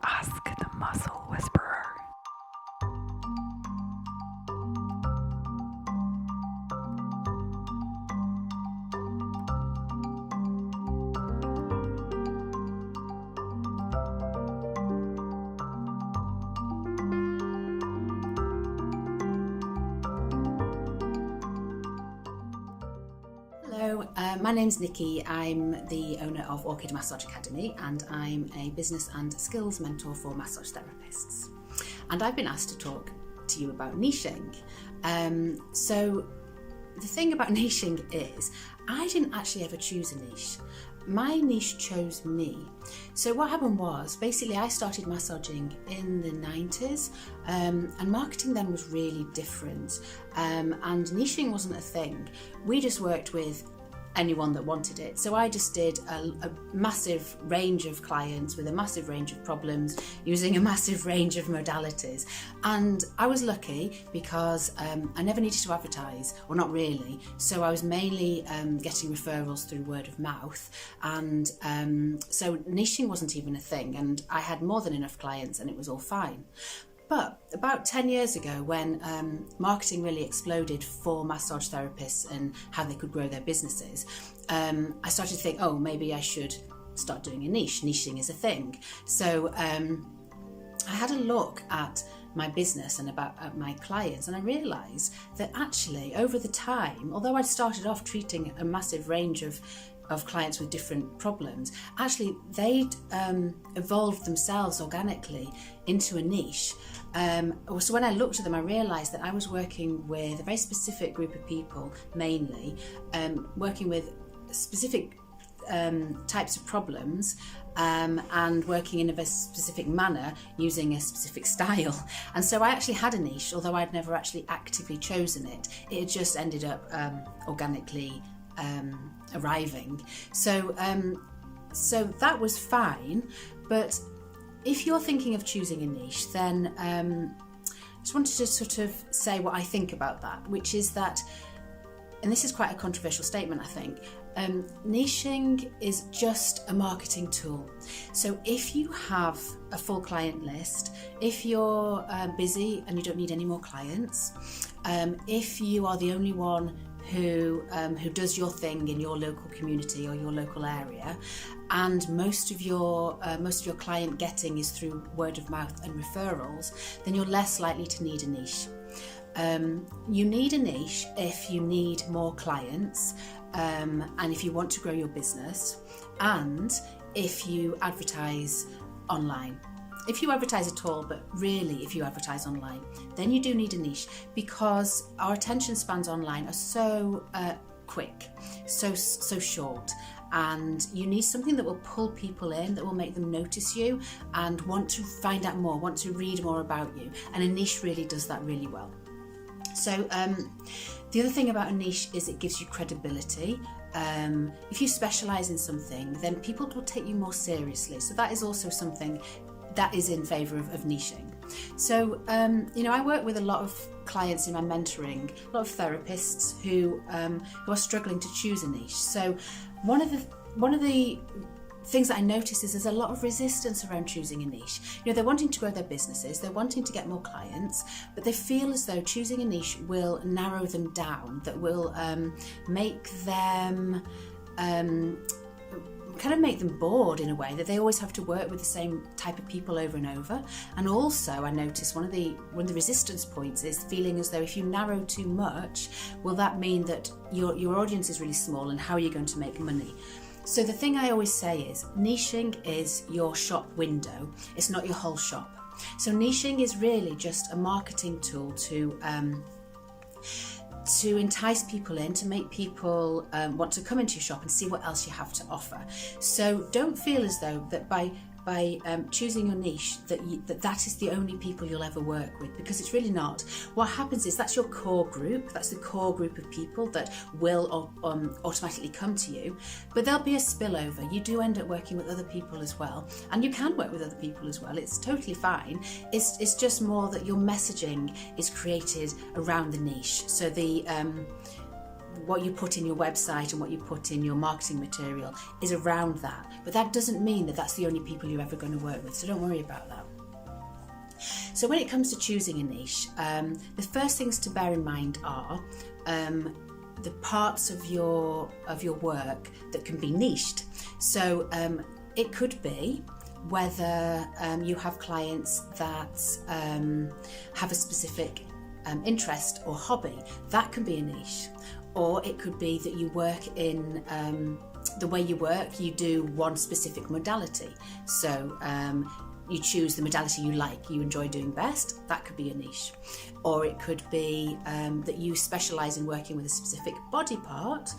Ask the Muscle Whisperer. Hello, my name's Nikki. I'm the owner of Orchid Massage Academy and I'm a business and skills mentor for massage therapists. And I've been asked to talk to you about niching. So the thing about niching is I didn't actually ever choose a niche. My niche chose me. So what happened was, basically I started massaging in the 90s and marketing then was really different and niching wasn't a thing. We just worked with anyone that wanted it. So I just did a massive range of clients with a massive range of problems using a massive range of modalities. And I was lucky because I never needed to advertise, or not really. So I was mainly getting referrals through word of mouth. And so niching wasn't even a thing. And I had more than enough clients and it was all fine. But about 10 years ago, when marketing really exploded for massage therapists and how they could grow their businesses, I started to think, oh, maybe I should start doing a niche. Niching is a thing. So I had a look at my business and at my clients, and I realised that actually over the time, although I'd started off treating a massive range of clients with different problems, actually they'd evolved themselves organically into a niche. So when I looked at them, I realised that I was working with a very specific group of people, mainly working with specific types of problems and working in a very specific manner using a specific style. And so I actually had a niche, although I'd never actually actively chosen it. It just ended up organically arriving. So that was fine. But if you're thinking of choosing a niche, then I just wanted to sort of say what I think about that, which is that, and this is quite a controversial statement, I think, niching is just a marketing tool. So if you have a full client list, if you're busy and you don't need any more clients, if you are the only one who does your thing in your local community or your local area, and most of your client getting is through word of mouth and referrals, then you're less likely to need a niche. You need a niche if you need more clients and if you want to grow your business, and if you advertise online. If you advertise at all, but really if you advertise online, then you do need a niche, because our attention spans online are so quick, so short, and you need something that will pull people in, that will make them notice you and want to find out more, want to read more about you, and a niche really does that really well. So the other thing about a niche is it gives you credibility. If you specialise in something, then people will take you more seriously. So that is also something that is in favour of niching. So, I work with a lot of clients in my mentoring, a lot of therapists who are struggling to choose a niche. So one of the things that I notice is there's a lot of resistance around choosing a niche. They're wanting to grow their businesses, they're wanting to get more clients, but they feel as though choosing a niche will narrow them down, that will make them kind of make them bored in a way, that they always have to work with the same type of people over and over. And also I notice one of the resistance points is feeling as though if you narrow too much, will that mean that your audience is really small, and how are you going to make money? So the thing I always say is niching is your shop window, it's not your whole shop. So niching is really just a marketing tool to entice people in, to make people want to come into your shop and see what else you have to offer. So don't feel as though that by choosing your niche that is the only people you'll ever work with, because it's really not. What happens is that's your core group, that's the core group of people that will automatically come to you, but there'll be a spillover. You do end up working with other people as well, and you can work with other people as well. It's totally fine. It's just more that your messaging is created around the niche. So what you put in your website and what you put in your marketing material is around that. But that doesn't mean that that's the only people you're ever going to work with, so don't worry about that. So when it comes to choosing a niche, the first things to bear in mind are the parts of your work that can be niched. So it could be whether you have clients that have a specific interest or hobby. That can be a niche. Or it could be that you work in the way you work, you do one specific modality. So you choose the modality you like, you enjoy doing best. That could be a niche. Or it could be that you specialise in working with a specific body part,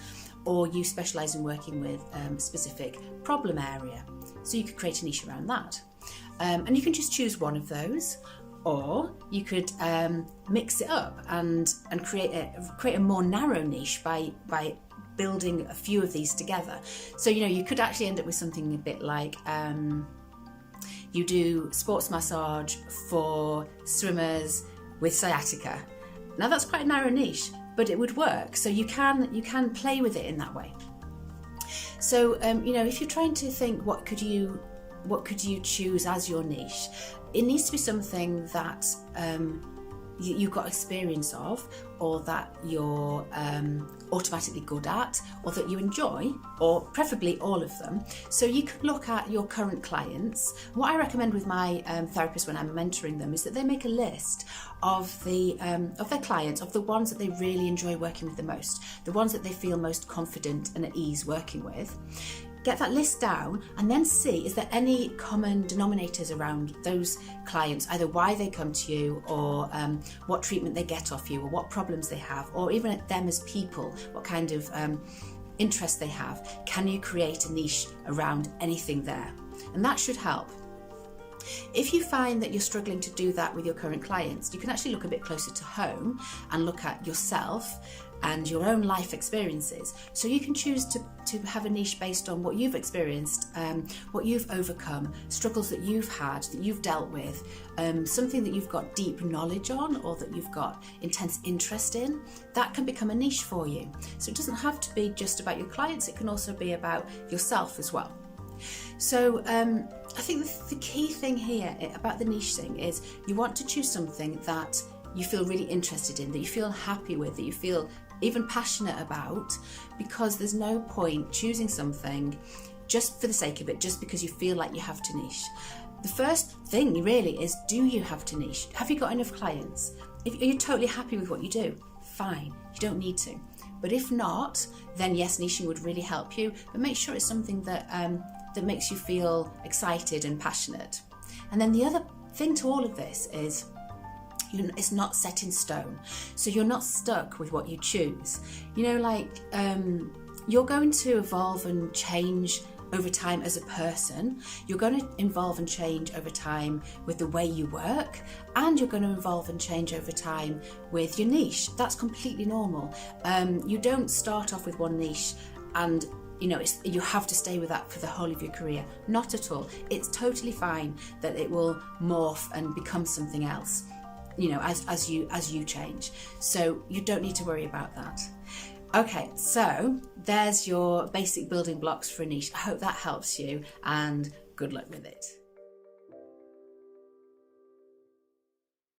or you specialise in working with a specific problem area. So you could create a niche around that. And you can just choose one of those, or you could mix it up and create a more narrow niche by building a few of these together. So you could actually end up with something a bit like you do sports massage for swimmers with sciatica. Now that's quite a narrow niche, but it would work. So you can play with it in that way. So if you're trying to think what could you choose as your niche, it needs to be something that you've got experience of, or that you're automatically good at, or that you enjoy, or preferably all of them. So you can look at your current clients. What I recommend with my therapists when I'm mentoring them is that they make a list of their clients, of the ones that they really enjoy working with the most, the ones that they feel most confident and at ease working with. Get that list down and then see, is there any common denominators around those clients, either why they come to you, or what treatment they get off you, or what problems they have, or even at them as people, what kind of interests they have. Can you create a niche around anything there? And that should help. If you find that you're struggling to do that with your current clients, you can actually look a bit closer to home and look at yourself and your own life experiences. So you can choose to have a niche based on what you've experienced, what you've overcome, struggles that you've had, that you've dealt with, something that you've got deep knowledge on, or that you've got intense interest in. That can become a niche for you. So it doesn't have to be just about your clients, it can also be about yourself as well. So I think the key thing here about the niche thing is you want to choose something that you feel really interested in, that you feel happy with, that you feel even passionate about, because there's no point choosing something just for the sake of it, just because you feel like you have to niche. The first thing really is, do you have to niche? Have you got enough clients? Are you totally happy with what you do? Fine, you don't need to. But if not, then yes, niching would really help you, but make sure it's something that makes you feel excited and passionate. And then the other thing to all of this is, it's not set in stone. So you're not stuck with what you choose. You're going to evolve and change over time as a person. You're going to evolve and change over time with the way you work, and you're going to evolve and change over time with your niche. That's completely normal. You don't start off with one niche and you have to stay with that for the whole of your career. Not at all. It's totally fine that it will morph and become something else, as you change. So you don't need to worry about that. Okay, so there's your basic building blocks for a niche. I hope that helps you, and good luck with it.